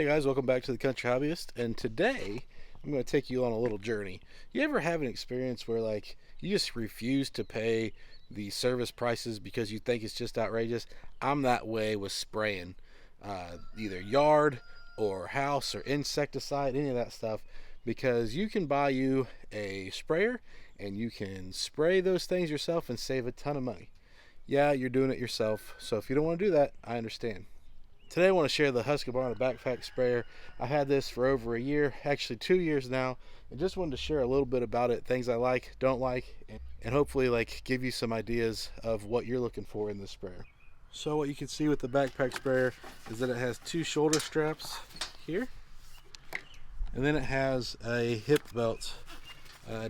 Hey guys, welcome back to the Country Hobbyist, and today I'm going to take you on a little journey. You ever have an experience where you just refuse to pay the service prices because you think it's just outrageous? I'm that way with spraying, either yard or house or insecticide, any of that stuff, because you can buy you a sprayer and you can spray those things yourself and save a ton of money. Yeah, you're doing it yourself, so if you don't want to do that, I understand. Today I want to share the Husqvarna backpack sprayer. I had this for over a year, actually 2 years now, and just wanted to share a little bit about it, things I like, don't like, and hopefully give you some ideas of what you're looking for in this sprayer. So what you can see with the backpack sprayer is that it has two shoulder straps here, and then it has a hip belt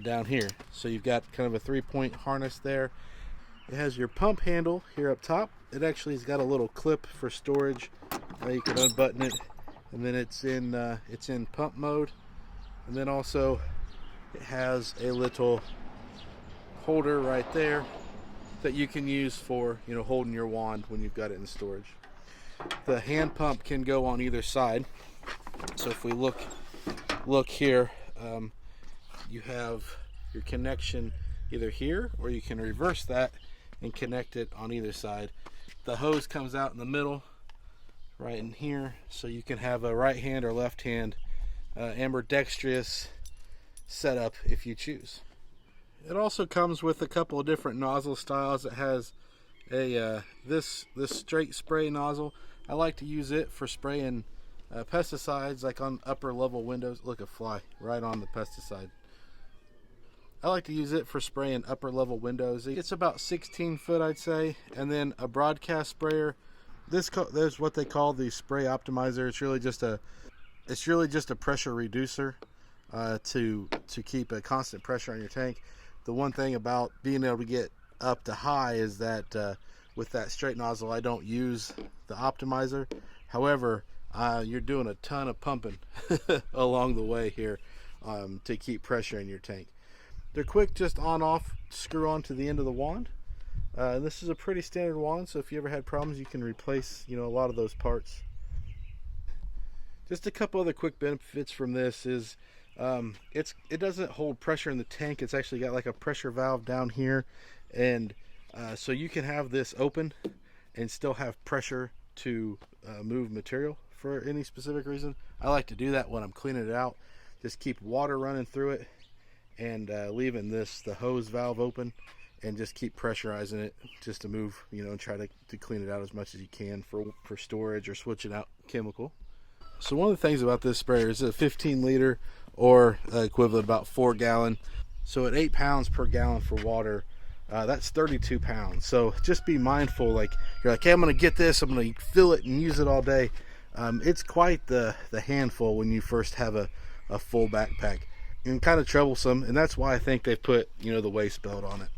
down here. So you've got kind of a 3-point harness there. It has your pump handle here up top. It actually has got a little clip for storage. You can unbutton it, and then it's in pump mode. And then also it has a little holder right there that you can use for holding your wand when you've got it in storage. The hand pump can go on either side. So if we look here, you have your connection either here, or you can reverse that and connect it on either side. The hose comes out in the middle right in here, so you can have a right hand or left hand ambidextrous setup if you choose. It also comes with a couple of different nozzle styles. It has a this straight spray nozzle. I like to use it for spraying pesticides, like on upper level windows. Look, a fly right on the pesticide. I like to use it for spraying upper level windows. It's about 16 foot, I'd say. And then a broadcast sprayer. There's what they call the spray optimizer. It's really just a pressure reducer to keep a constant pressure on your tank. The one thing about being able to get up to high is that with that straight nozzle, I don't use the optimizer. However, you're doing a ton of pumping along the way here to keep pressure in your tank. They're quick, just on off, screw on to the end of the wand. This is a pretty standard wand, so if you ever had problems, you can replace a lot of those parts. Just a couple other quick benefits from this is it doesn't hold pressure in the tank. It's actually got like a pressure valve down here, and so you can have this open and still have pressure to move material for any specific reason. I like to do that when I'm cleaning it out. Just keep water running through it and leaving the hose valve open, and just keep pressurizing it just to move, and try to clean it out as much as you can for storage or switching out chemical. So one of the things about this sprayer is a 15 liter or equivalent about 4 gallon. So at 8 pounds per gallon for water, that's 32 pounds. So just be mindful, you're like, hey, I'm gonna get this, I'm gonna fill it and use it all day. It's quite the handful when you first have a full backpack, and kind of troublesome, and that's why I think they put the waist belt on it.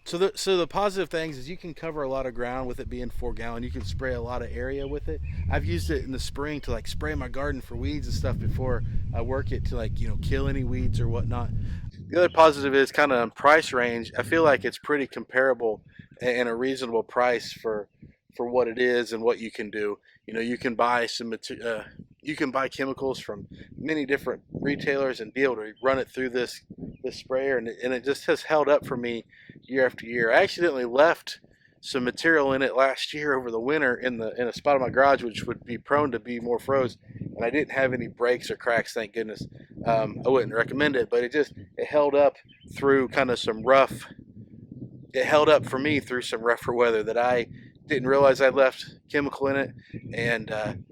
So the positive things is you can cover a lot of ground with it being 4 gallon. You can spray a lot of area with it. I've used it in the spring to spray my garden for weeds and stuff before I work it to kill any weeds or whatnot. The other positive is kind of on price range. I feel like it's pretty comparable and a reasonable price for what it is and what you can do. You can buy you can buy chemicals from many different retailers and be able to run it through this sprayer, and it just has held up for me year after year. I accidentally left some material in it last year over the winter in a spot of my garage which would be prone to be more froze, and I didn't have any breaks or cracks, thank goodness. I wouldn't recommend it, but it held up through it held up for me through some rougher weather that I didn't realize I left chemical in it, and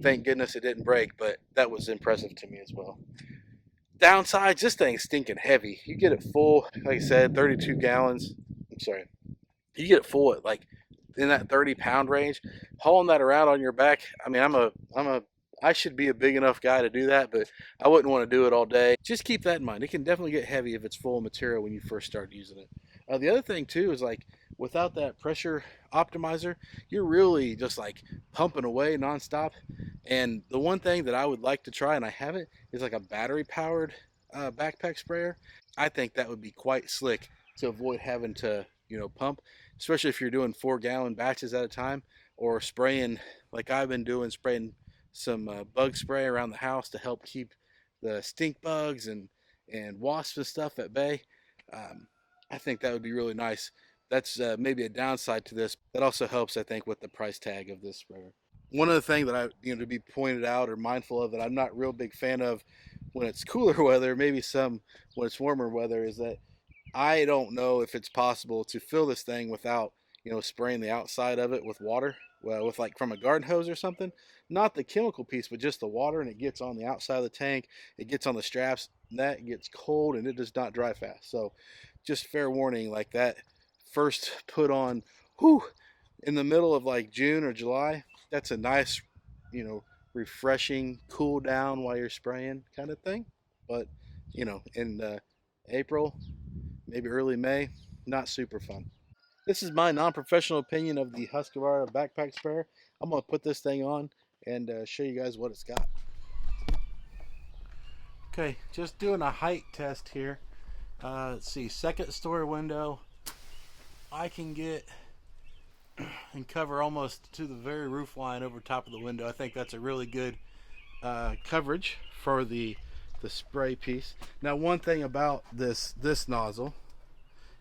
thank goodness it didn't break, but that was impressive to me as well. Downsides, this thing's stinking heavy. You get it full, like I said, 32 gallons. I'm sorry. You get it full at in that 30-pound range. Hauling that around on your back, I mean, I should be a big enough guy to do that, but I wouldn't want to do it all day. Just keep that in mind. It can definitely get heavy if it's full of material when you first start using it. The other thing too is without that pressure optimizer, you're really just pumping away nonstop. And the one thing that I would like to try, and I haven't, is a battery powered backpack sprayer. I think that would be quite slick to avoid having to pump, especially if you're doing 4 gallon batches at a time, or spraying like I've been doing, spraying some bug spray around the house to help keep the stink bugs and wasps and stuff at bay. I think that would be really nice. That's maybe a downside to this. That also helps, I think, with the price tag of this sprayer. One other thing that to be pointed out or mindful of that I'm not real big fan of when it's cooler weather, maybe some when it's warmer weather, is that I don't know if it's possible to fill this thing without, spraying the outside of it with water, well, with like from a garden hose or something. Not the chemical piece, but just the water, and it gets on the outside of the tank. It gets on the straps, and that gets cold, and it does not dry fast. So, just fair warning, like that first put on, whew, in the middle of like June or July. That's a nice, refreshing, cool down while you're spraying kind of thing. But, in April, maybe early May, not super fun. This is my non-professional opinion of the Husqvarna backpack sprayer. I'm going to put this thing on and show you guys what it's got. Okay, just doing a height test here. Let's see, second story window. I can get and cover almost to the very roof line over top of the window. I think that's a really good coverage for the spray piece. Now, one thing about this nozzle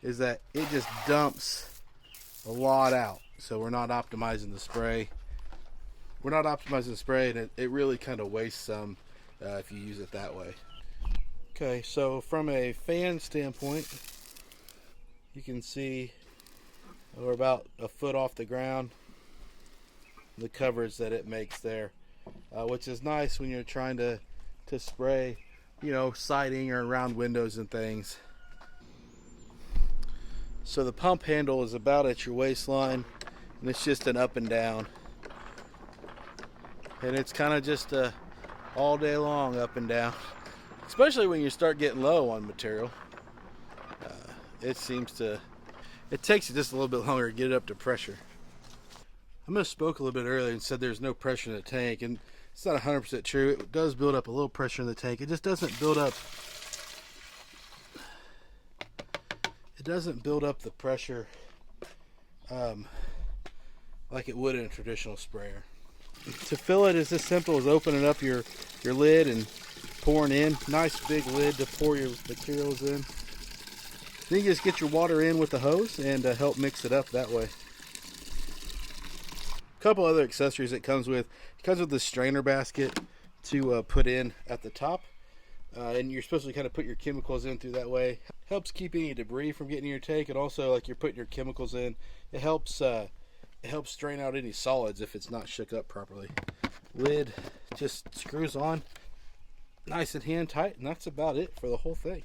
is that it just dumps a lot out. So we're not optimizing the spray. And it really kind of wastes some if you use it that way. Okay, so from a fan standpoint, you can see we're about a foot off the ground, the coverage that it makes there, which is nice when you're trying to spray, siding or around windows and things. So the pump handle is about at your waistline, and it's just an up and down, and it's kind of just all day long up and down, especially when you start getting low on material. It takes you just a little bit longer to get it up to pressure. I misspoke a little bit earlier and said there's no pressure in the tank, and it's not 100% true. It does build up a little pressure in the tank. It just doesn't build up. It doesn't build up the pressure like it would in a traditional sprayer. To fill it is as simple as opening up your lid and pouring in. Nice big lid to pour your materials in. Then you just get your water in with the hose and help mix it up that way. A couple other accessories it comes with. It comes with this strainer basket to put in at the top. And you're supposed to kind of put your chemicals in through that way. Helps keep any debris from getting in your tank, and also like you're putting your chemicals in, it helps strain out any solids if it's not shook up properly. Lid just screws on nice and hand tight, and that's about it for the whole thing.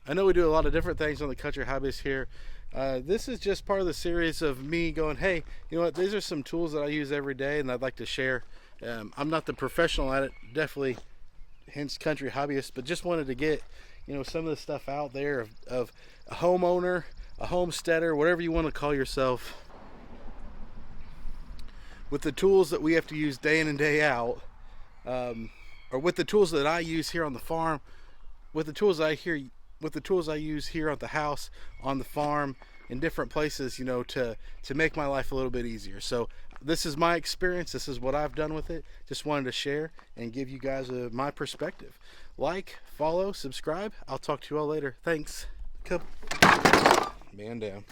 I know we do a lot of different things on the Country Hobbyist here. This is just part of the series of me going, hey, you know what, these are some tools that I use every day and I'd like to share. I'm not the professional at it, definitely, hence Country Hobbyist, but just wanted to get, some of the stuff out there of a homeowner, a homesteader, whatever you want to call yourself, with the tools that we have to use day in and day out, or with the tools that I use here on the farm, with the tools I use here at the house, on the farm, in different places, to make my life a little bit easier. So this is my experience. This is what I've done with it. Just wanted to share and give you guys my perspective. Like, follow, subscribe. I'll talk to you all later. Thanks. Man down.